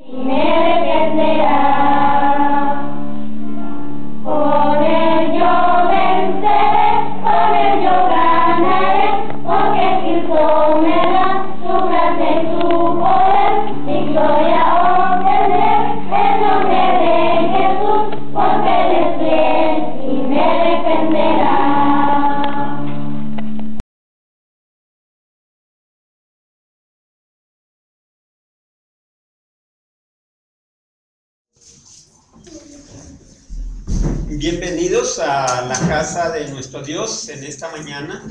y me defenderá. Con él yo venceré, con él yo ganaré, porque Cristo me da su gracia y su poder, mi gloria obtener, el nombre de Jesús, porque él es fiel y me defenderá. Bienvenidos a la casa de nuestro Dios en esta mañana.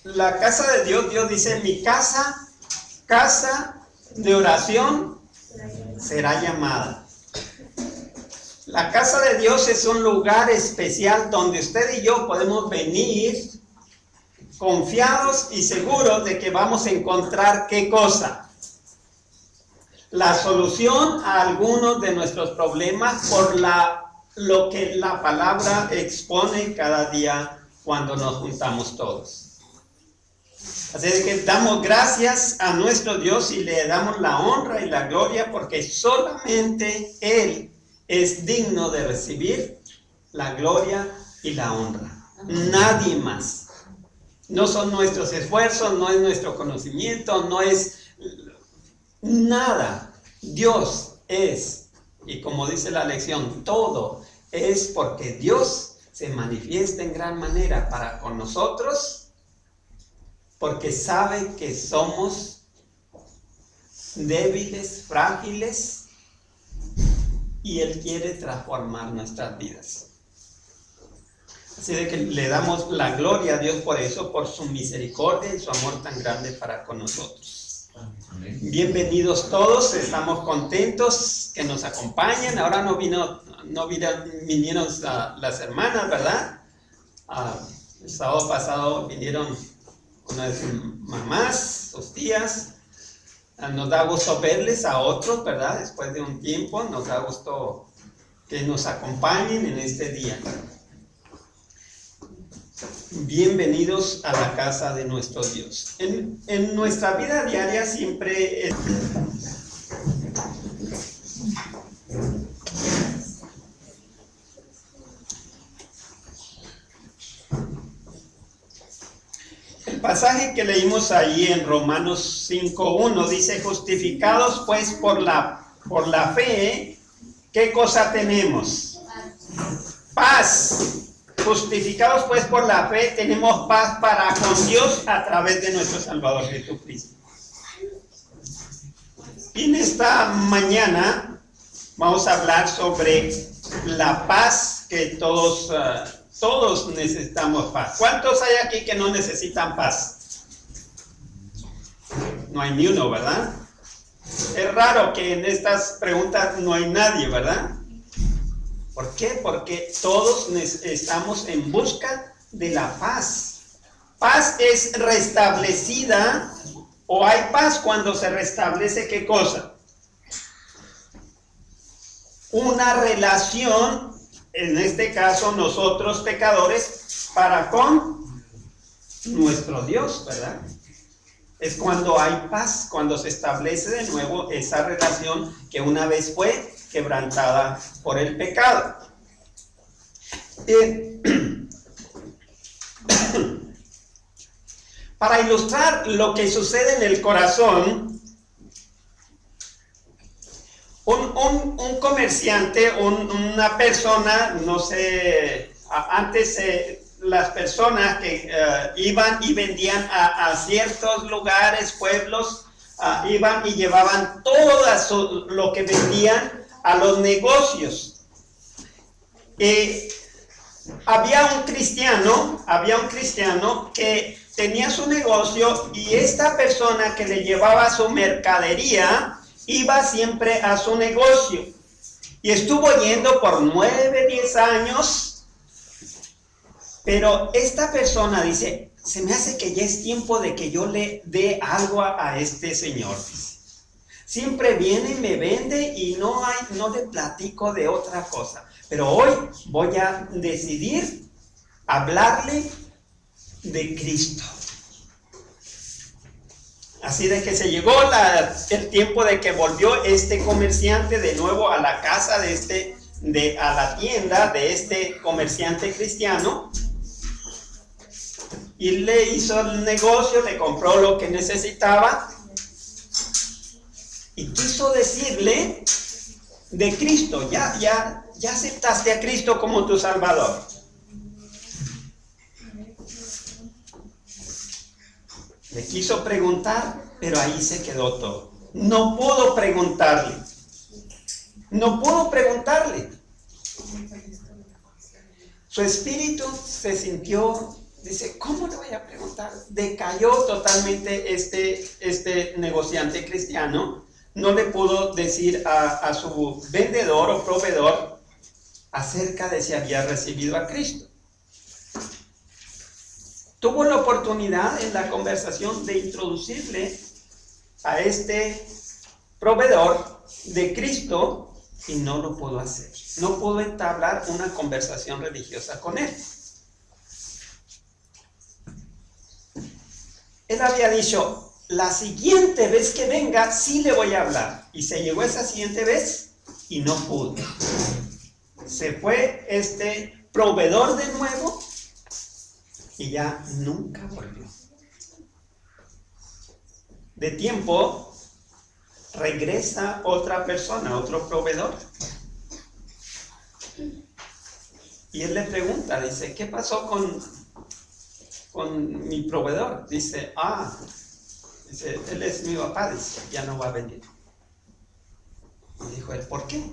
La casa de Dios, Dios dice, mi casa, casa de oración será llamada. La casa de Dios es un lugar especial donde usted y yo podemos venir confiados y seguros de que vamos a encontrar ¿qué cosa? La solución a algunos de nuestros problemas por lo que la palabra expone cada día cuando nos juntamos todos. Así es que damos gracias a nuestro Dios y le damos la honra y la gloria porque solamente Él es digno de recibir la gloria y la honra. Nadie más. No son nuestros esfuerzos, no es nuestro conocimiento, no es nada. Dios es, y como dice la lección, todo es porque Dios se manifiesta en gran manera para con nosotros, porque sabe que somos débiles, frágiles, y Él quiere transformar nuestras vidas. Así de que le damos la gloria a Dios por eso, por su misericordia y su amor tan grande para con nosotros. Bienvenidos todos, estamos contentos que nos acompañen. Ahora vinieron las hermanas, ¿verdad? El sábado pasado vinieron una de sus mamás, sus tías. Nos da gusto verles a otros, ¿verdad? Después de un tiempo, nos da gusto que nos acompañen en este día. Bienvenidos a la casa de nuestro Dios. En nuestra vida diaria siempre el pasaje que leímos ahí en Romanos 5:1 dice, justificados pues por la fe, ¿qué cosa tenemos? Paz. Justificados pues por la fe, tenemos paz para con Dios a través de nuestro Salvador Jesucristo. Y en esta mañana vamos a hablar sobre la paz que todos necesitamos paz. ¿Cuántos hay aquí que no necesitan paz? No hay ni uno, ¿verdad? Es raro que en estas preguntas no hay nadie, ¿verdad? ¿Por qué? Porque todos estamos en busca de la paz. Paz es restablecida, o hay paz cuando se restablece, ¿qué cosa? Una relación, en este caso nosotros pecadores, para con nuestro Dios, ¿verdad? Es cuando hay paz, cuando se establece de nuevo esa relación que una vez fue quebrantada por el pecado. Para ilustrar lo que sucede en el corazón, un comerciante, una persona, no sé, antes las personas que iban y vendían a ciertos lugares, pueblos, iban y llevaban todo lo que vendían a los negocios. Había un cristiano que tenía su negocio y esta persona que le llevaba su mercadería iba siempre a su negocio y estuvo yendo por 9, 10 años, pero esta persona dice, se me hace que ya es tiempo de que yo le dé algo a este señor. Siempre viene y me vende y no le platico de otra cosa. Pero hoy voy a decidir hablarle de Cristo. Así de que se llegó el tiempo de que volvió este comerciante de nuevo a la casa a la tienda de este comerciante cristiano, y le hizo el negocio, le compró lo que necesitaba y quiso decirle de Cristo. Ya aceptaste a Cristo como tu Salvador. Le quiso preguntar, pero ahí se quedó todo. No pudo preguntarle. Su espíritu se sintió, dice, ¿cómo le voy a preguntar? Decayó totalmente este negociante cristiano. No le pudo decir a su vendedor o proveedor acerca de si había recibido a Cristo. Tuvo la oportunidad en la conversación de introducirle a este proveedor de Cristo y no lo pudo hacer. No pudo entablar una conversación religiosa con él. Él había dicho, la siguiente vez que venga sí le voy a hablar. Y se llegó esa siguiente vez y no pudo. Se fue este proveedor de nuevo y ya nunca volvió. De tiempo regresa otra persona, otro proveedor. Y él le pregunta, dice, ¿qué pasó con mi proveedor? Dice, él es mi papá, dice, ya no va a venir. Y dijo él, ¿por qué?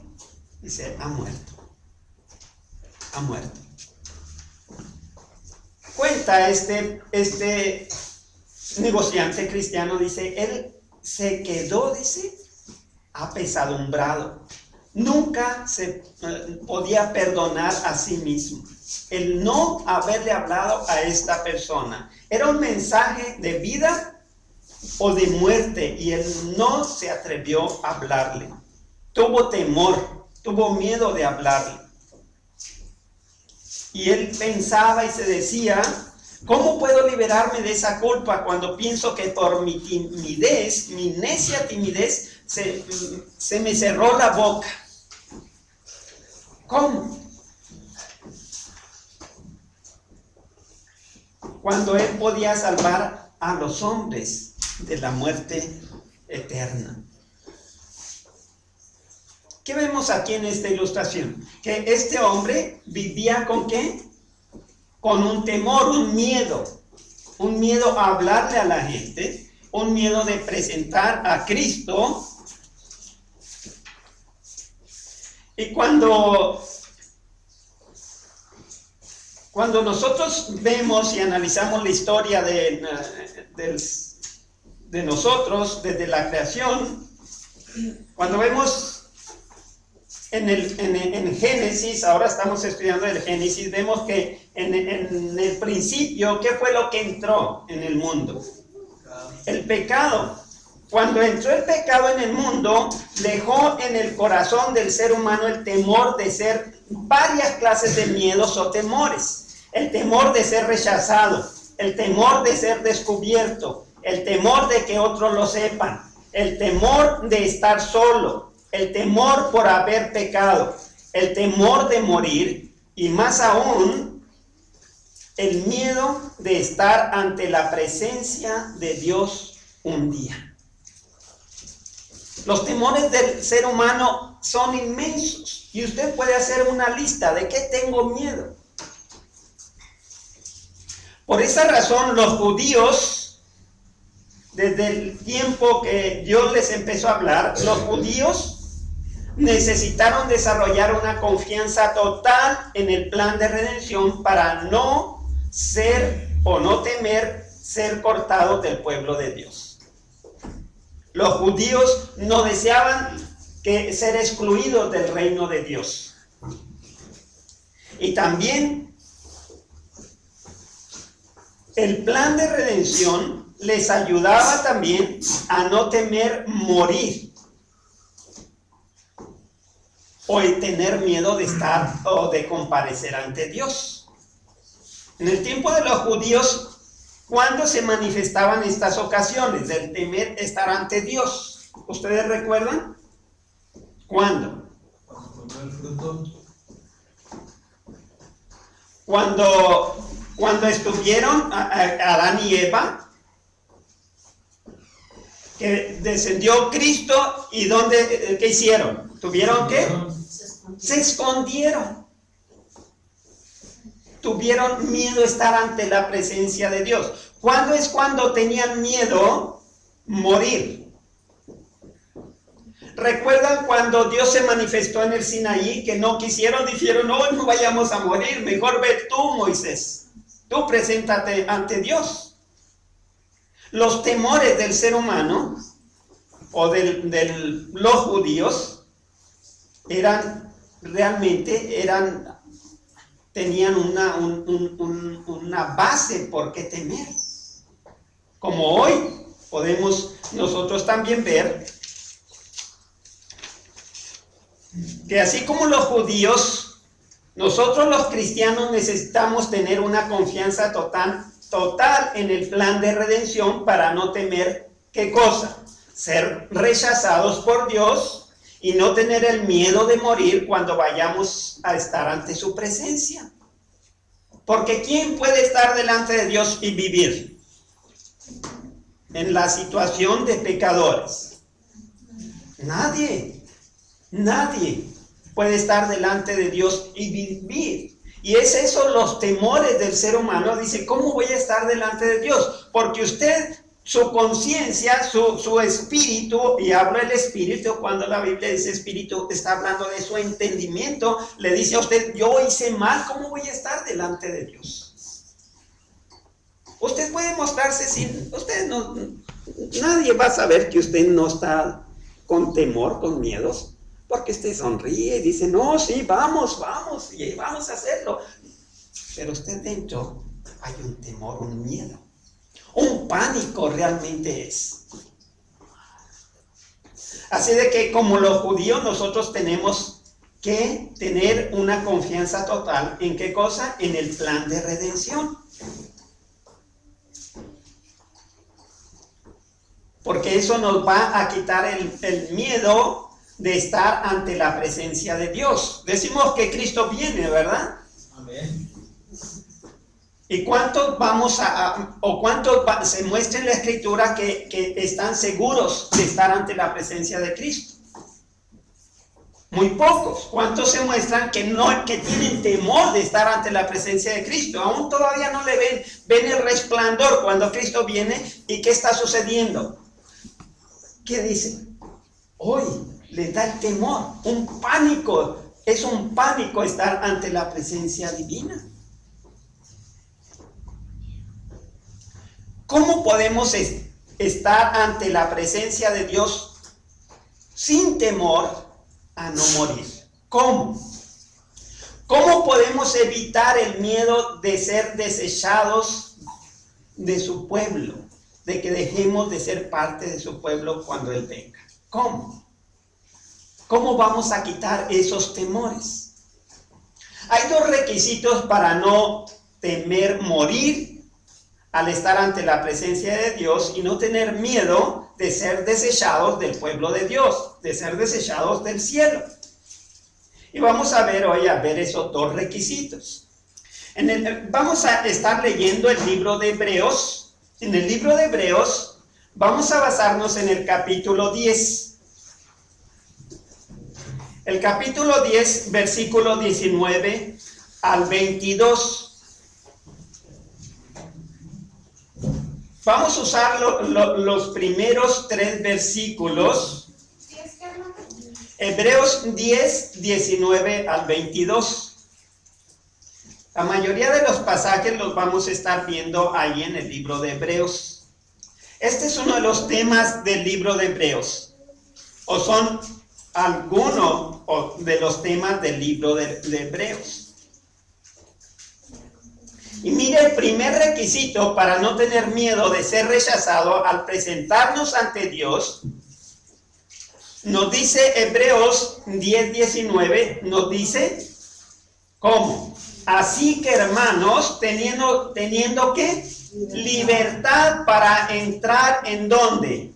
Dice, ha muerto. Cuenta este negociante cristiano, dice, él se quedó, dice, apesadumbrado. Nunca se podía perdonar a sí mismo el no haberle hablado a esta persona. Era un mensaje de vida o de muerte y él no se atrevió a hablarle. Tuvo temor, tuvo miedo de hablarle. Y él pensaba y se decía, ¿cómo puedo liberarme de esa culpa cuando pienso que por mi timidez, mi necia timidez, se me cerró la boca? ¿Cómo? Cuando él podía salvar a los hombres de la muerte eterna. ¿Qué vemos aquí en esta ilustración? Que este hombre vivía ¿con qué? Con un temor, un miedo a hablarle a la gente, un miedo de presentar a Cristo. Y cuando nosotros vemos y analizamos la historia de nosotros desde la creación, cuando vemos en Génesis, ahora estamos estudiando el Génesis, vemos que en el principio, ¿qué fue lo que entró en el mundo? El pecado. Cuando entró el pecado en el mundo, dejó en el corazón del ser humano el temor de ser varias clases de miedos o temores. El temor de ser rechazado, el temor de ser descubierto, el temor de que otros lo sepan, el temor de estar solo, el temor por haber pecado, el temor de morir y más aún, el miedo de estar ante la presencia de Dios un día. Los temores del ser humano son inmensos y usted puede hacer una lista de qué tengo miedo. Por esa razón los judíos, desde el tiempo que Dios les empezó a hablar, los judíos necesitaron desarrollar una confianza total en el plan de redención para no ser o no temer ser cortados del pueblo de Dios. Los judíos no deseaban ser excluidos del reino de Dios. Y también el plan de redención les ayudaba también a no temer morir o tener miedo de estar o de comparecer ante Dios. En el tiempo de los judíos, ¿Cuándo se manifestaban estas ocasiones del temer estar ante Dios? ¿Ustedes recuerdan? ¿Cuándo? Cuando estuvieron Adán y Eva, que descendió Cristo, y ¿qué hicieron? ¿Tuvieron qué? Se escondieron. Tuvieron miedo a estar ante la presencia de Dios. ¿Cuándo es cuando tenían miedo? Morir. ¿Recuerdan cuando Dios se manifestó en el Sinaí, que no quisieron? Dijeron, no vayamos a morir, mejor ve tú, Moisés. Tú preséntate ante Dios. Los temores del ser humano, o de los judíos, tenían una base por qué temer. Como hoy podemos nosotros también ver que así como los judíos, nosotros los cristianos necesitamos tener una confianza total en el plan de redención para no temer, ¿qué cosa? Ser rechazados por Dios y no tener el miedo de morir cuando vayamos a estar ante su presencia. Porque ¿quién puede estar delante de Dios y vivir en la situación de pecadores? Nadie puede estar delante de Dios y vivir. Y es eso los temores del ser humano. Dice, ¿cómo voy a estar delante de Dios? Porque usted, su conciencia, su espíritu, y habla el espíritu, cuando la Biblia dice espíritu, está hablando de su entendimiento, le dice a usted, yo hice mal, ¿cómo voy a estar delante de Dios? Usted puede mostrarse sin, nadie va a saber que usted no está con temor, con miedos, porque usted sonríe y dice, no, sí, vamos, y vamos a hacerlo. Pero usted dentro hay un temor, un miedo, un pánico realmente es. Así de que como los judíos nosotros tenemos que tener una confianza total, ¿en qué cosa? En el plan de redención. Porque eso nos va a quitar el miedo de estar ante la presencia de Dios. Decimos que Cristo viene, ¿verdad? Amén. ¿Y cuántos se muestra en la Escritura que están seguros de estar ante la presencia de Cristo? Muy pocos. ¿Cuántos se muestran que tienen temor de estar ante la presencia de Cristo? Aún todavía no le ven el resplandor cuando Cristo viene. ¿Y qué está sucediendo? ¿Qué dicen? Hoy les da el temor, un pánico. Es un pánico estar ante la presencia divina. ¿Cómo podemos estar ante la presencia de Dios sin temor a no morir? ¿Cómo? ¿Cómo podemos evitar el miedo de ser desechados de su pueblo? De que dejemos de ser parte de su pueblo cuando Él venga. ¿Cómo? ¿Cómo vamos a quitar esos temores? Hay dos requisitos para no temer morir al estar ante la presencia de Dios y no tener miedo de ser desechados del pueblo de Dios, de ser desechados del cielo. Y vamos a ver hoy esos dos requisitos. Vamos a estar leyendo el libro de Hebreos. En el libro de Hebreos vamos a basarnos en el capítulo 10. El capítulo 10, versículo 19 al 22. Vamos a usar los primeros 3 versículos. Hebreos 10, 19 al 22. La mayoría de los pasajes los vamos a estar viendo ahí en el libro de Hebreos. Este es uno de los temas del libro de Hebreos. O son algunos de los temas del libro de Hebreos. Y mire, el primer requisito para no tener miedo de ser rechazado al presentarnos ante Dios, nos dice Hebreos 10:19, nos dice, ¿cómo? Así que, hermanos, teniendo ¿qué? Libertad para entrar ¿en dónde?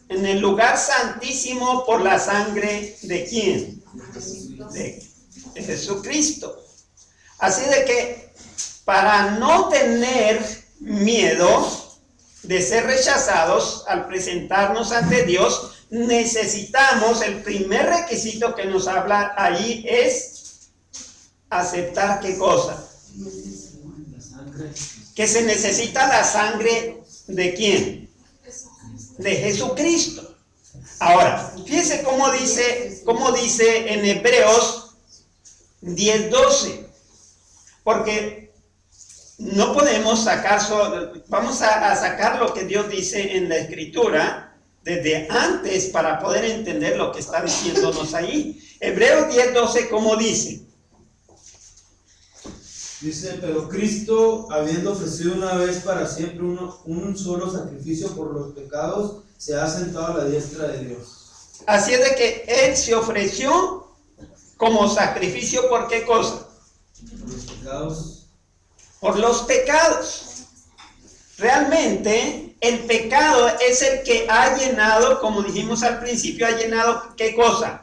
En el lugar santísimo por la sangre ¿de quién? De Jesucristo. Así de que para no tener miedo de ser rechazados al presentarnos ante Dios, necesitamos, el primer requisito que nos habla ahí es aceptar ¿qué cosa? Que se necesita la sangre ¿de quién? De Jesucristo. Ahora, fíjense cómo dice en Hebreos 10:12. Porque no podemos vamos a sacar lo que Dios dice en la Escritura desde antes para poder entender lo que está diciéndonos ahí. Hebreos 10:12, ¿cómo dice? Dice, pero Cristo, habiendo ofrecido una vez para siempre un solo sacrificio por los pecados, se ha sentado a la diestra de Dios. Así es de que Él se ofreció como sacrificio, ¿por qué cosa? Por los pecados. Por los pecados. Realmente, el pecado es el que ha llenado, como dijimos al principio, ha llenado, ¿qué cosa?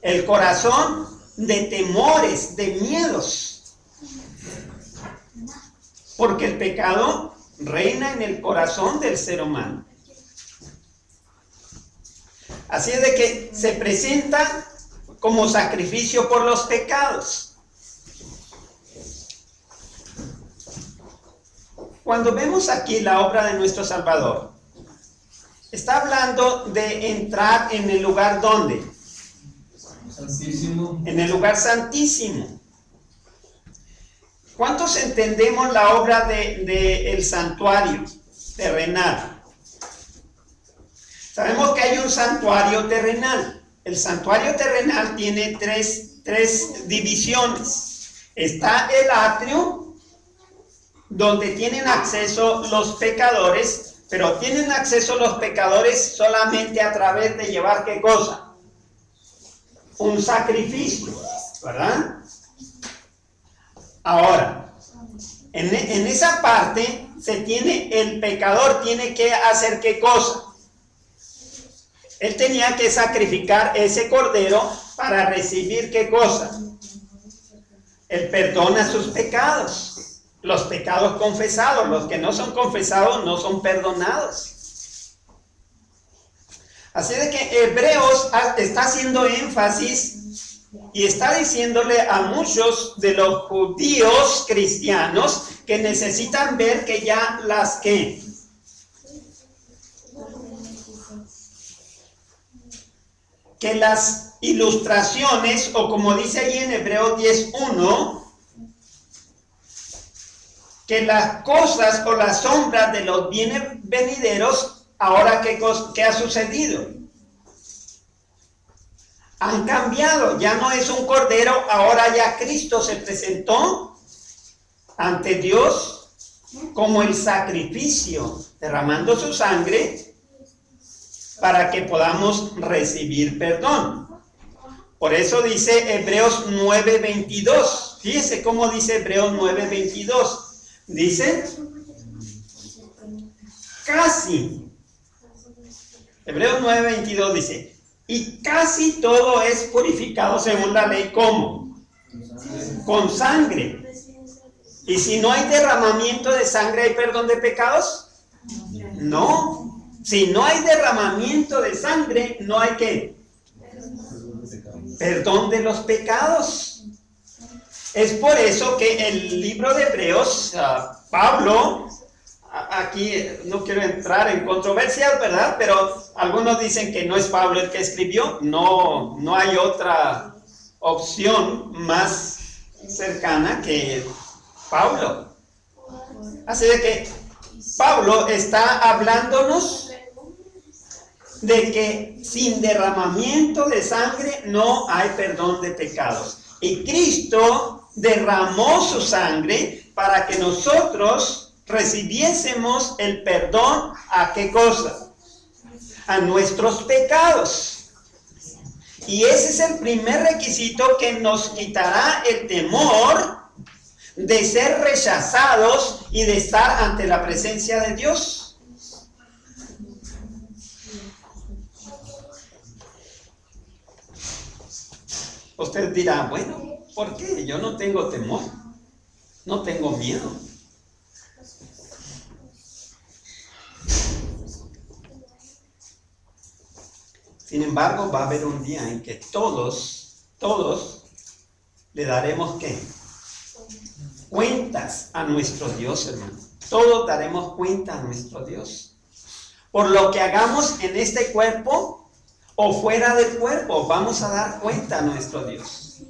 El corazón de temores, de miedos. Porque el pecado reina en el corazón del ser humano. Así es de que se presenta como sacrificio por los pecados. Cuando vemos aquí la obra de nuestro Salvador, está hablando de entrar en el lugar ¿dónde? Santísimo. En el lugar santísimo. ¿Cuántos entendemos la obra del santuario terrenal? Sabemos que hay un santuario terrenal. El santuario terrenal tiene tres divisiones. Está el atrio, donde tienen acceso los pecadores, pero tienen acceso los pecadores solamente a través de llevar ¿qué cosa? Un sacrificio, ¿verdad? Ahora, en esa parte el pecador tiene que hacer ¿qué cosa? Él tenía que sacrificar ese cordero para recibir ¿qué cosa? El perdón a sus pecados, los pecados confesados. Los que no son confesados no son perdonados. Así de que Hebreos está haciendo énfasis y está diciéndole a muchos de los judíos cristianos que necesitan ver que ya que las ilustraciones, o como dice ahí en Hebreos 10:1, que las cosas o las sombras de los bienes venideros, ahora ¿qué ha sucedido? Han cambiado, ya no es un cordero, ahora ya Cristo se presentó ante Dios como el sacrificio, derramando su sangre para que podamos recibir perdón. Por eso dice Hebreos 9:22. Fíjese cómo dice Hebreos 9:22. Dice, casi. Hebreos 9:22 dice, y casi todo es purificado según la ley, ¿cómo? Con sangre. ¿Y si no hay derramamiento de sangre, hay perdón de pecados? No. Si no hay derramamiento de sangre, no hay ¿qué? Perdón de los pecados. Es por eso que el libro de Hebreos, Pablo, aquí no quiero entrar en controversias, ¿verdad? Pero algunos dicen que no es Pablo el que escribió, no hay otra opción más cercana que Pablo. Así de que Pablo está hablándonos de que sin derramamiento de sangre no hay perdón de pecados. Y Cristo derramó su sangre para que nosotros recibiésemos el perdón ¿a qué cosa? A nuestros pecados. Y ese es el primer requisito que nos quitará el temor de ser rechazados y de estar ante la presencia de Dios. Usted dirá, bueno, ¿por qué? Yo no tengo temor, no tengo miedo. Sin embargo, va a haber un día en que todos le daremos ¿qué? Cuentas a nuestro Dios, hermano. Todos daremos cuenta a nuestro Dios. Por lo que hagamos en este cuerpo o fuera del cuerpo, vamos a dar cuenta a nuestro Dios.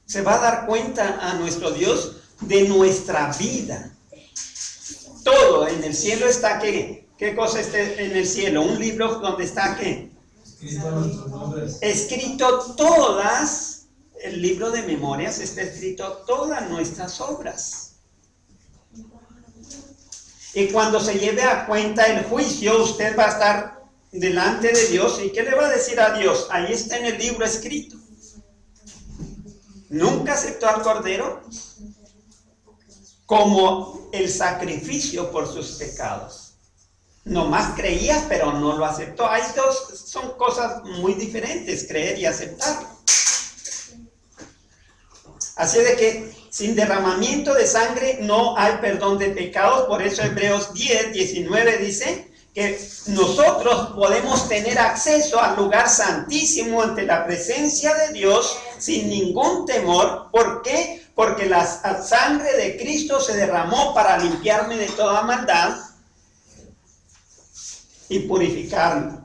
Se va a dar cuenta a nuestro Dios de nuestra vida. Todo en el cielo está ¿qué? ¿Qué cosa está en el cielo? Un libro donde está ¿qué? Escrito nuestros nombres. Escrito todas, el libro de memorias está escrito todas nuestras obras. Y cuando se lleve a cuenta el juicio, usted va a estar delante de Dios. ¿Y qué le va a decir a Dios? Ahí está en el libro escrito. Nunca aceptó al Cordero como el sacrificio por sus pecados. Nomás creía, pero no lo aceptó. Hay dos, son cosas muy diferentes, creer y aceptarlo. Así de que sin derramamiento de sangre no hay perdón de pecados. Por eso Hebreos 10:19 dice que nosotros podemos tener acceso al lugar santísimo ante la presencia de Dios sin ningún temor. ¿Por qué? Porque la sangre de Cristo se derramó para limpiarme de toda maldad y purificarme,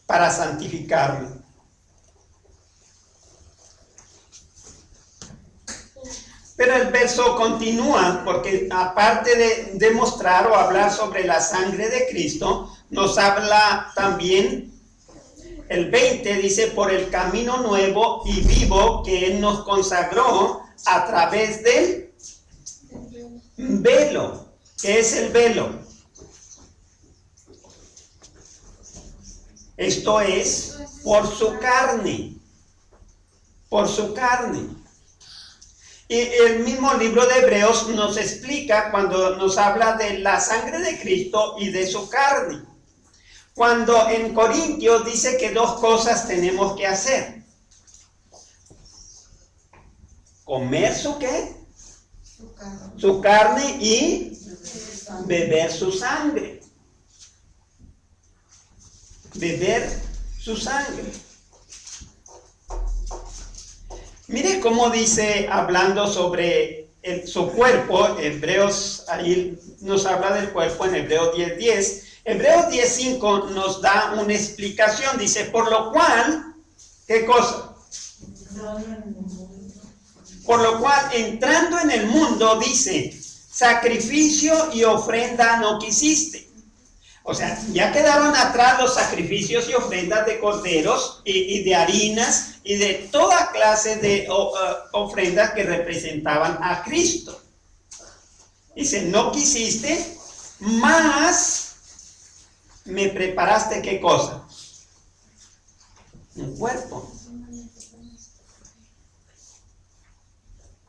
para santificarme. Pero el verso continúa, porque aparte de demostrar o hablar sobre la sangre de Cristo, nos habla también, el 20 dice, por el camino nuevo y vivo que Él nos consagró a través del velo. ¿Qué es el velo? Esto es por su carne, por su carne. Y el mismo libro de Hebreos nos explica cuando nos habla de la sangre de Cristo y de su carne. Cuando en Corintios dice que dos cosas tenemos que hacer. Comer su ¿qué? Su carne y beber su sangre. Beber su sangre. Mire cómo dice, hablando sobre su cuerpo, Hebreos, ahí nos habla del cuerpo en Hebreos 10:10. Hebreos 10:5 nos da una explicación, dice, por lo cual, ¿qué cosa? Por lo cual, entrando en el mundo, dice, sacrificio y ofrenda no quisiste. O sea, ya quedaron atrás los sacrificios y ofrendas de corderos y de harinas y de toda clase de ofrendas que representaban a Cristo. Dice, no quisiste, mas me preparaste ¿qué cosa? Un cuerpo.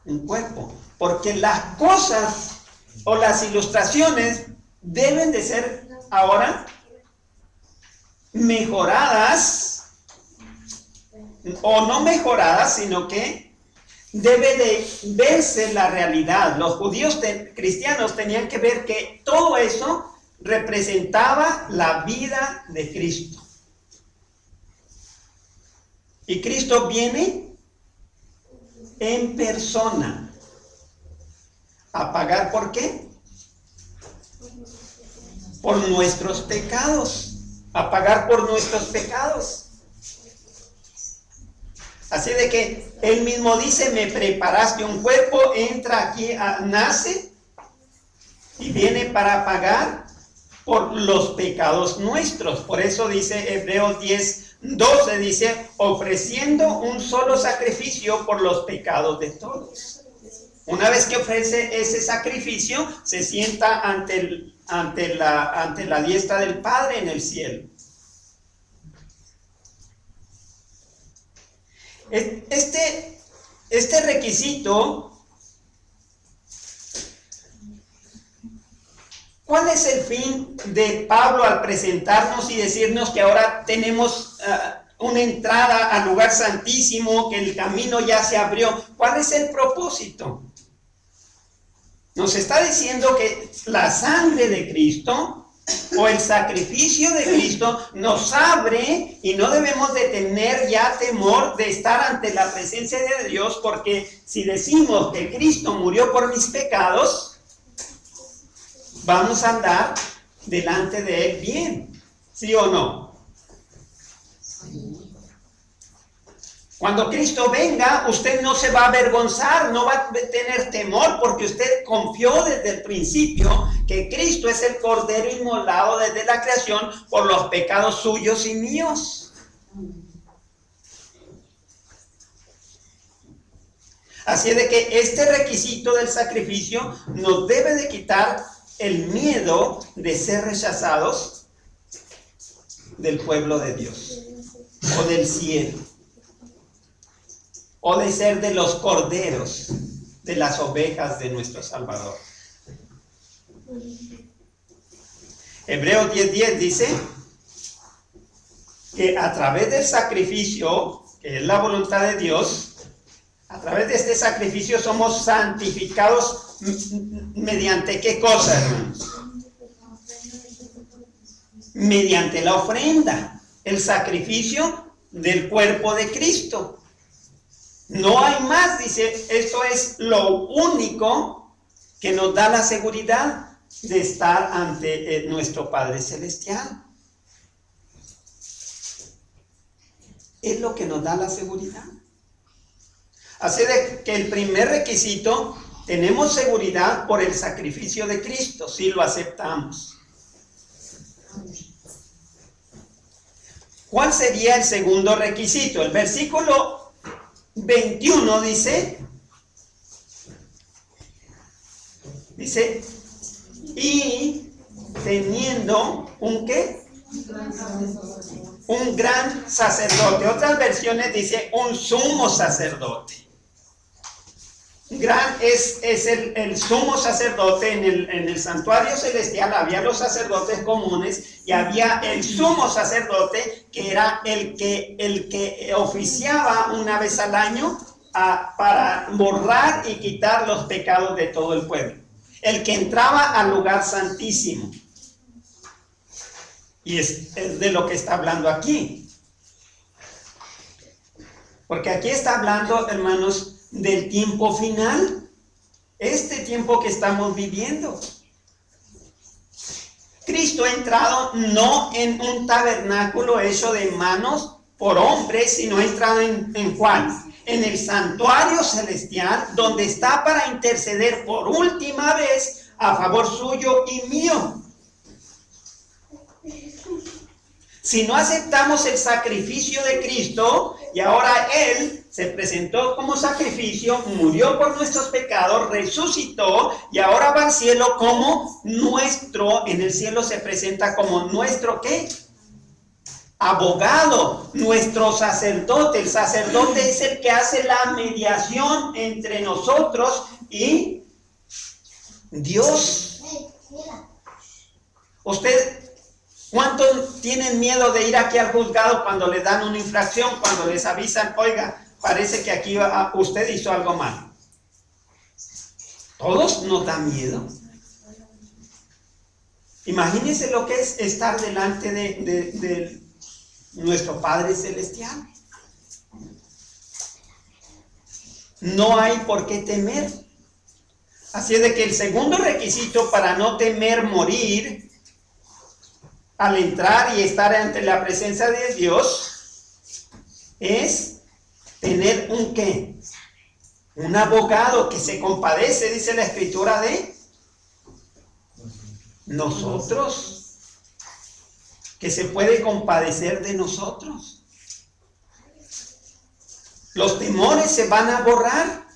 Un cuerpo. Porque las cosas o las ilustraciones deben de ser ahora mejoradas, o no mejoradas, sino que debe de verse la realidad. Los judíos cristianos tenían que ver que todo eso representaba la vida de Cristo. Y Cristo viene en persona a pagar, ¿por qué? Por nuestros pecados, a pagar por nuestros pecados. Así de que Él mismo dice, me preparaste un cuerpo, entra aquí, nace y viene para pagar por los pecados nuestros. Por eso dice Hebreos 10:12, dice, ofreciendo un solo sacrificio por los pecados de todos. Una vez que ofrece ese sacrificio, se sienta ante la diestra del Padre en el cielo. Este requisito, ¿cuál es el fin de Pablo al presentarnos y decirnos que ahora tenemos una entrada al lugar santísimo, que el camino ya se abrió? ¿Cuál es el propósito? Nos está diciendo que la sangre de Cristo o el sacrificio de Cristo nos abre y no debemos de tener ya temor de estar ante la presencia de Dios, porque si decimos que Cristo murió por mis pecados, vamos a andar delante de Él bien, ¿sí o no? Cuando Cristo venga, usted no se va a avergonzar, no va a tener temor, porque usted confió desde el principio que Cristo es el Cordero inmolado desde la creación por los pecados suyos y míos. Así es de que este requisito del sacrificio nos debe de quitar el miedo de ser rechazados del pueblo de Dios o del cielo, o de ser de los corderos, de las ovejas de nuestro Salvador. Hebreos 10:10 dice que a través del sacrificio, que es la voluntad de Dios, a través de este sacrificio somos santificados mediante ¿qué cosa, hermanos? Mediante la ofrenda, el sacrificio del cuerpo de Cristo. No hay más, dice, esto es lo único que nos da la seguridad de estar ante nuestro Padre Celestial. Es lo que nos da la seguridad. Así de que el primer requisito, tenemos seguridad por el sacrificio de Cristo, si lo aceptamos. ¿Cuál sería el segundo requisito? El versículo 21 dice, y teniendo un ¿qué? Un gran sacerdote. Otras versiones dice un sumo sacerdote. Gran es el sumo sacerdote. En el santuario celestial había los sacerdotes comunes y había el sumo sacerdote, que era el que oficiaba una vez al año para borrar y quitar los pecados de todo el pueblo, el que entraba al lugar santísimo. Y es de lo que está hablando aquí, porque aquí está hablando, hermanos, del tiempo final, este tiempo que estamos viviendo. Cristo ha entrado no en un tabernáculo hecho de manos por hombres, sino ha entrado en ¿cuál? En el santuario celestial, donde está para interceder por última vez a favor suyo y mío. Si no aceptamos el sacrificio de Cristo, y ahora Él se presentó como sacrificio, murió por nuestros pecados, resucitó, y ahora va al cielo como nuestro, en el cielo se presenta como nuestro, ¿qué? Abogado, nuestro sacerdote. El sacerdote es el que hace la mediación entre nosotros y Dios. ¿Cuántos tienen miedo de ir aquí al juzgado cuando les dan una infracción, cuando les avisan, oiga, parece que aquí usted hizo algo mal? Todos nos da miedo. Imagínense lo que es estar delante de nuestro Padre Celestial. No hay por qué temer. Así es de que el segundo requisito para no temer morir al entrar y estar ante la presencia de Dios es tener un ¿qué? Un abogado que se compadece, dice la Escritura, de nosotros, que se puede compadecer de nosotros. Los temores se van a borrar.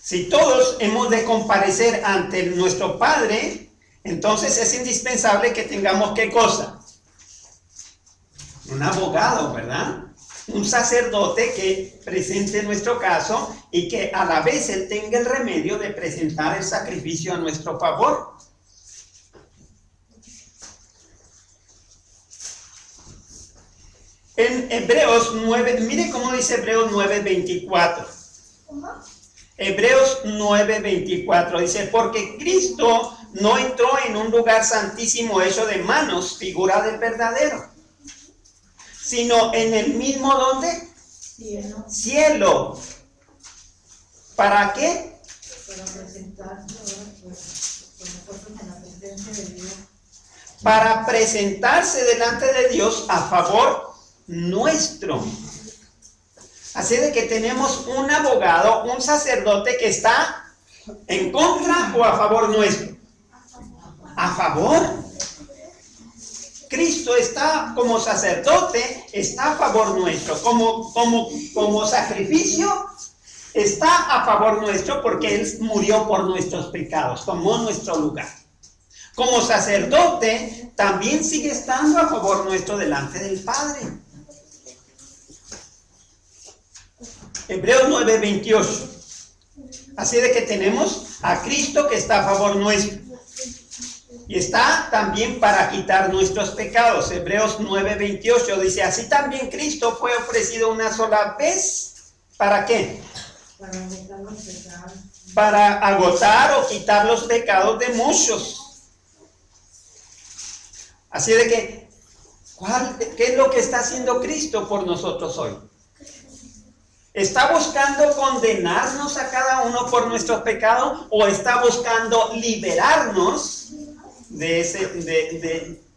Si todos hemos de comparecer ante nuestro Padre, entonces es indispensable que tengamos ¿qué cosa? un abogado, ¿verdad? Un sacerdote que presente nuestro caso y que a la vez él tenga el remedio de presentar el sacrificio a nuestro favor. En Hebreos 9, mire cómo dice Hebreos 9:24. ¿Cómo? Hebreos 9:24 dice, porque Cristo no entró en un lugar santísimo hecho de manos, figura del verdadero, sino en el mismo, ¿dónde? Cielo. Cielo. ¿Para qué? Para presentarse ahora con nosotros en la presencia de Dios. Para presentarse delante de Dios a favor nuestro. Así de que tenemos un abogado, un sacerdote que está en contra o a favor nuestro. A favor. Cristo está como sacerdote, está a favor nuestro. Como sacrificio, está a favor nuestro porque Él murió por nuestros pecados, tomó nuestro lugar. Como sacerdote, también sigue estando a favor nuestro delante del Padre. Hebreos 9:28. Así de que tenemos a Cristo que está a favor nuestro. Y está también para quitar nuestros pecados. Hebreos 9:28 dice, así también Cristo fue ofrecido una sola vez. ¿Para qué? Para agotar los pecados. Para agotar o quitar los pecados de muchos. Así de que, ¿qué es lo que está haciendo Cristo por nosotros hoy? ¿Está buscando condenarnos a cada uno por nuestros pecados o está buscando liberarnos de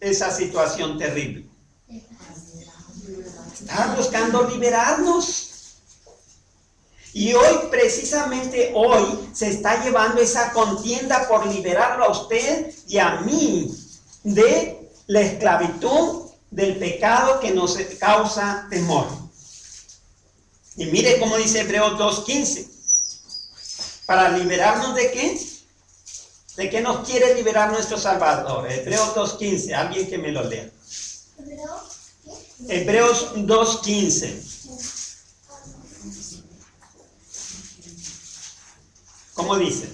esa situación terrible? Está buscando liberarnos. Y hoy, precisamente hoy, se está llevando esa contienda por liberarlo a usted y a mí de la esclavitud del pecado que nos causa temor. Y mire cómo dice Hebreos 2:15. ¿Para liberarnos de qué? ¿De qué nos quiere liberar nuestro Salvador? Hebreos 2:15. Alguien que me lo lea. Hebreos 2:15. ¿Cómo dice?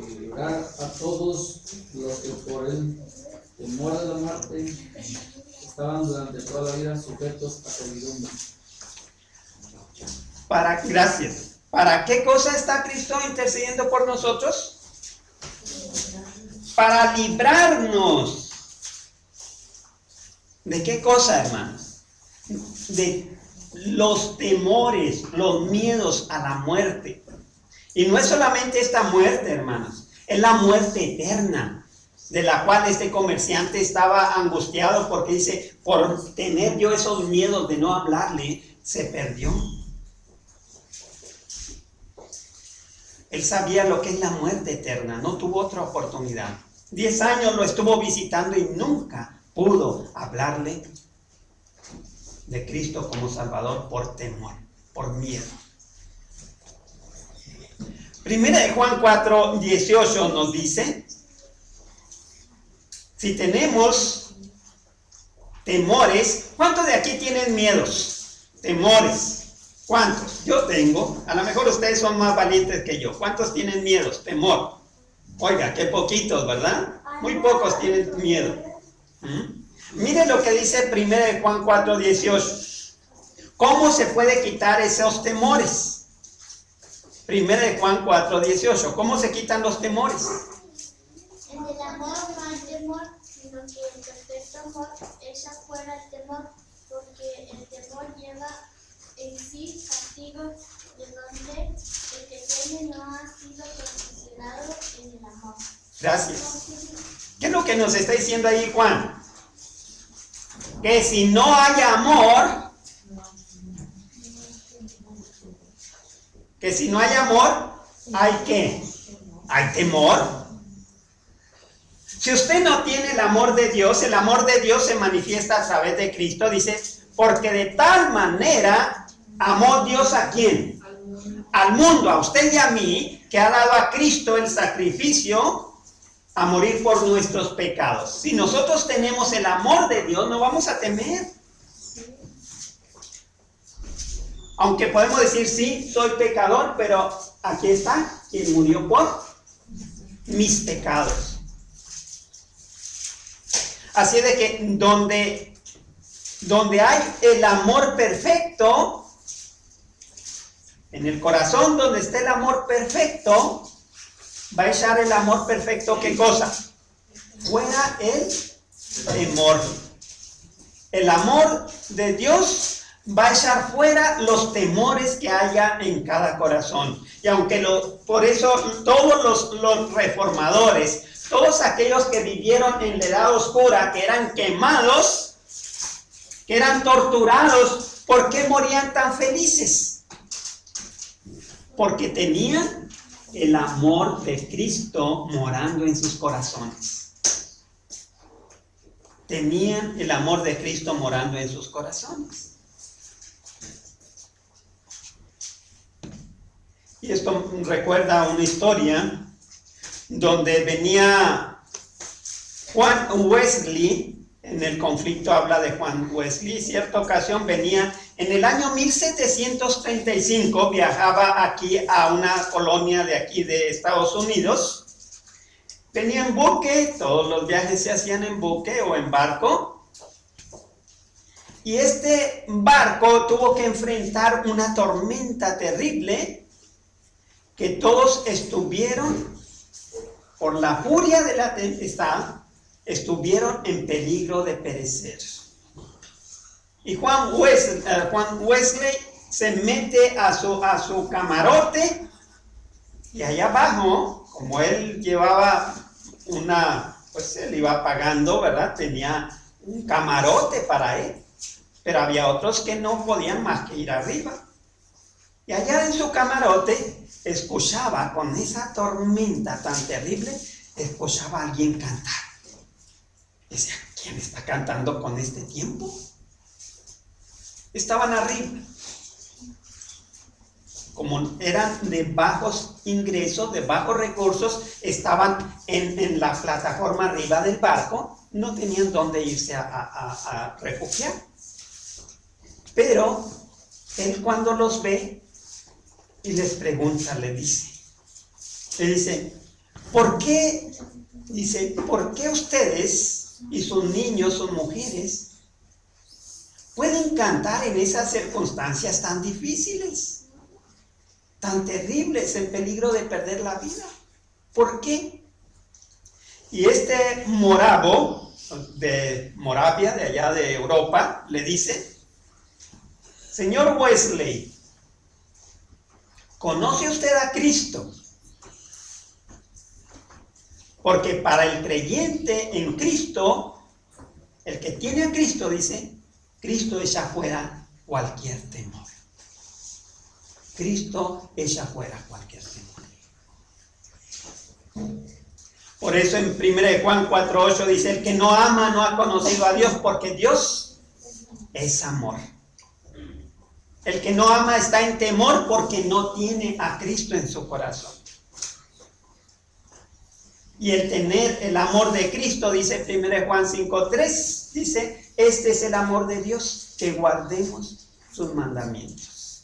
Y librar a todos los que por el temor de la muerte estaban durante toda la vida sujetos a servidumbre. Gracias. ¿Para qué cosa está Cristo intercediendo por nosotros? Para librarnos. ¿De qué cosa, hermanos? De los temores, los miedos a la muerte. Y no es solamente esta muerte, hermanos, es la muerte eterna, de la cual este comerciante estaba angustiado porque dice, por tener yo esos miedos de no hablarle, se perdió. Él sabía lo que es la muerte eterna, no tuvo otra oportunidad. 10 años lo estuvo visitando y nunca pudo hablarle de Cristo como Salvador por temor, por miedo. Primera de Juan 4:18 nos dice, si tenemos temores, ¿cuántos de aquí tienen miedos? Temores. ¿Cuántos? Yo tengo. A lo mejor ustedes son más valientes que yo. ¿Cuántos tienen miedos? Temor. Oiga, qué poquitos, ¿verdad? Muy pocos tienen miedo. Mire lo que dice 1 de Juan 4:18. ¿Cómo se puede quitar esos temores? 1 de Juan 4:18. ¿Cómo se quitan los temores? En el amor no hay temor, sino que el perfecto amor echa fuera el temor, porque el temor lleva en sí castigo, de donde el que teme no ha sido perfeccionado en el amor. Gracias. ¿Qué es lo que nos está diciendo ahí Juan? Que si no hay amor, ¿hay qué? ¿Hay temor? Si usted no tiene el amor de Dios se manifiesta a través de Cristo, dice, porque de tal manera amó Dios ¿a quién? Al mundo, a usted y a mí, que ha dado a Cristo el sacrificio a morir por nuestros pecados. Si nosotros tenemos el amor de Dios, no vamos a temer. Aunque podemos decir, sí, soy pecador, pero aquí está quien murió por mis pecados. Así de que donde hay el amor perfecto, en el corazón donde está el amor perfecto, va a echar el amor perfecto, ¿qué cosa? Fuera el temor. El amor de Dios va a echar fuera los temores que haya en cada corazón. Y aunque por eso todos los reformadores, todos aquellos que vivieron en la edad oscura, que eran quemados, que eran torturados, ¿por qué morían tan felices? Porque tenían el amor de Cristo morando en sus corazones. Tenían el amor de Cristo morando en sus corazones. Y esto recuerda una historia donde venía Juan Wesley, en el conflicto habla de Juan Wesley, cierta ocasión venía, en el año 1735, viajaba aquí a una colonia de aquí de Estados Unidos, venía en buque, todos los viajes se hacían en buque o en barco, y este barco tuvo que enfrentar una tormenta terrible, que todos estuvieron, por la furia de la tempestad, estuvieron en peligro de perecer. Y Juan Wesley se mete a su camarote, y allá abajo, como él llevaba pues él iba pagando, ¿verdad? Tenía un camarote para él, pero había otros que no podían más que ir arriba. Y allá en su camarote escuchaba, con esa tormenta tan terrible, escuchaba a alguien cantar. Decía, ¿quién está cantando con este tiempo? Estaban arriba. Como eran de bajos ingresos, de bajos recursos, estaban en la plataforma arriba del barco, no tenían dónde irse a refugiar. Pero él, cuando los ve y les pregunta, le dice, ¿por qué? Dice, ¿por qué ustedes y sus niños, sus mujeres, pueden cantar en esas circunstancias tan difíciles, tan terribles, en peligro de perder la vida? ¿Por qué? Y este moravo de Moravia, de allá de Europa, le dice, señor Wesley, ¿conoce usted a Cristo? Porque para el creyente en Cristo, el que tiene a Cristo, dice, Cristo echa fuera cualquier temor. Cristo echa fuera cualquier temor. Por eso en 1 Juan 4:8 dice, el que no ama no ha conocido a Dios, porque Dios es amor. El que no ama está en temor porque no tiene a Cristo en su corazón. Y el tener el amor de Cristo, dice 1 Juan 5:3, dice, este es el amor de Dios, que guardemos sus mandamientos.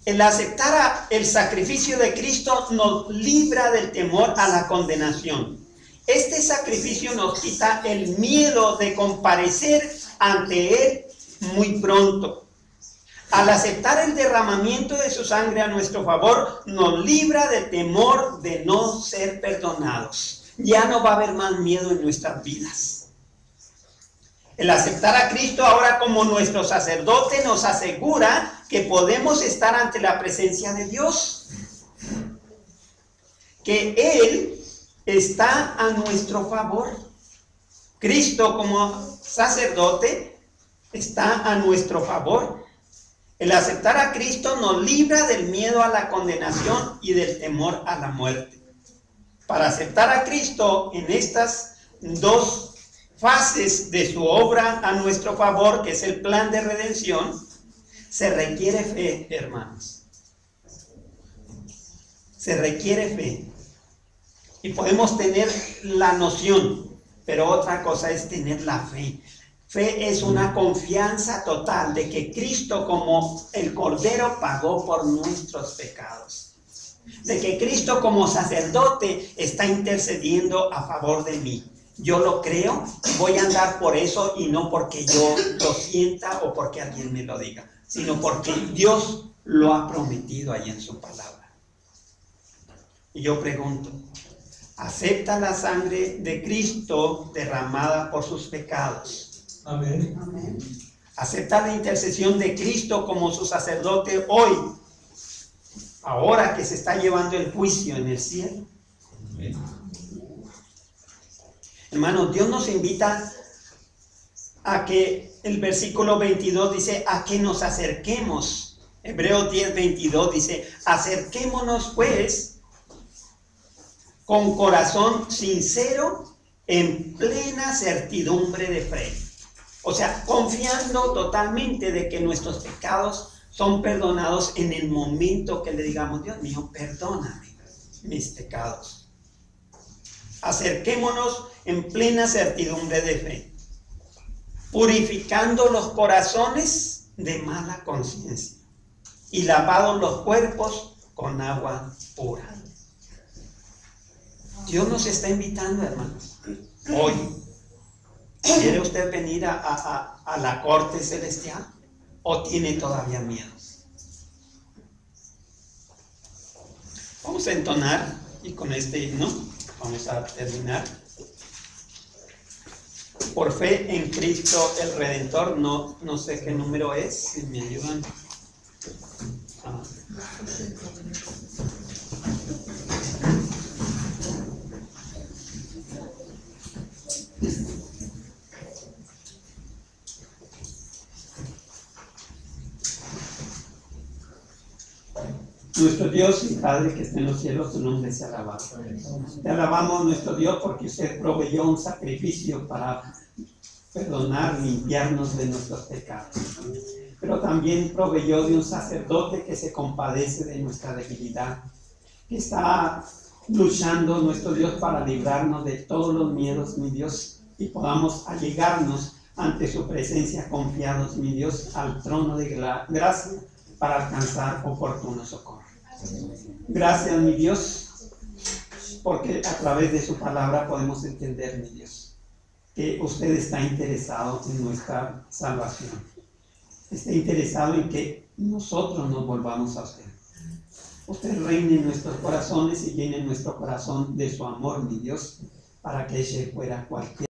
El aceptar el sacrificio de Cristo nos libra del temor a la condenación. Este sacrificio nos quita el miedo de comparecer ante Él muy pronto. Al aceptar el derramamiento de su sangre a nuestro favor, nos libra del temor de no ser perdonados. Ya no va a haber más miedo en nuestras vidas. El aceptar a Cristo ahora como nuestro sacerdote nos asegura que podemos estar ante la presencia de Dios. Que Él está a nuestro favor. Cristo como sacerdote está a nuestro favor. El aceptar a Cristo nos libra del miedo a la condenación y del temor a la muerte. Para aceptar a Cristo en estas dos fases de su obra a nuestro favor, que es el plan de redención, se requiere fe, hermanos. se requiere fe. Y podemos tener la noción, pero otra cosa es tener la fe. Fe es una confianza total de que Cristo, como el Cordero, pagó por nuestros pecados. De que Cristo, como sacerdote, está intercediendo a favor de mí. Yo lo creo, voy a andar por eso, y no porque yo lo sienta o porque alguien me lo diga, sino porque Dios lo ha prometido ahí en su palabra. Y yo pregunto, ¿acepta la sangre de Cristo derramada por sus pecados? Amén. Amén. ¿Acepta la intercesión de Cristo como su sacerdote hoy, ahora que se está llevando el juicio en el cielo? Amén. Hermanos, Dios nos invita a que, el versículo 22 dice, a que nos acerquemos. Hebreos 10, 22 dice, acerquémonos pues con corazón sincero, en plena certidumbre de fe. O sea, confiando totalmente de que nuestros pecados son perdonados en el momento que le digamos, Dios mío, perdóname mis pecados. Acerquémonos en plena certidumbre de fe, purificando los corazones de mala conciencia y lavados los cuerpos con agua pura. Dios nos está invitando, hermanos, hoy. ¿Quiere usted venir a la corte celestial o tiene todavía miedo? Vamos a entonar, y con este himno vamos a terminar. Por fe en Cristo el Redentor. No sé qué número es, si me ayudan. Nuestro Dios y Padre que está en los cielos, tu nombre sea alabado. Te alabamos, nuestro Dios, porque usted proveyó un sacrificio para perdonar, limpiarnos de nuestros pecados. Pero también proveyó de un sacerdote que se compadece de nuestra debilidad, que está luchando, nuestro Dios, para librarnos de todos los miedos, mi Dios, y podamos allegarnos ante su presencia confiados, mi Dios, al trono de gracia para alcanzar oportuno socorro. Gracias, mi Dios, porque a través de su palabra podemos entender, mi Dios, que usted está interesado en nuestra salvación. Está interesado en que nosotros nos volvamos a usted. Usted reine en nuestros corazones y llene nuestro corazón de su amor, mi Dios, para que eche fuera cualquier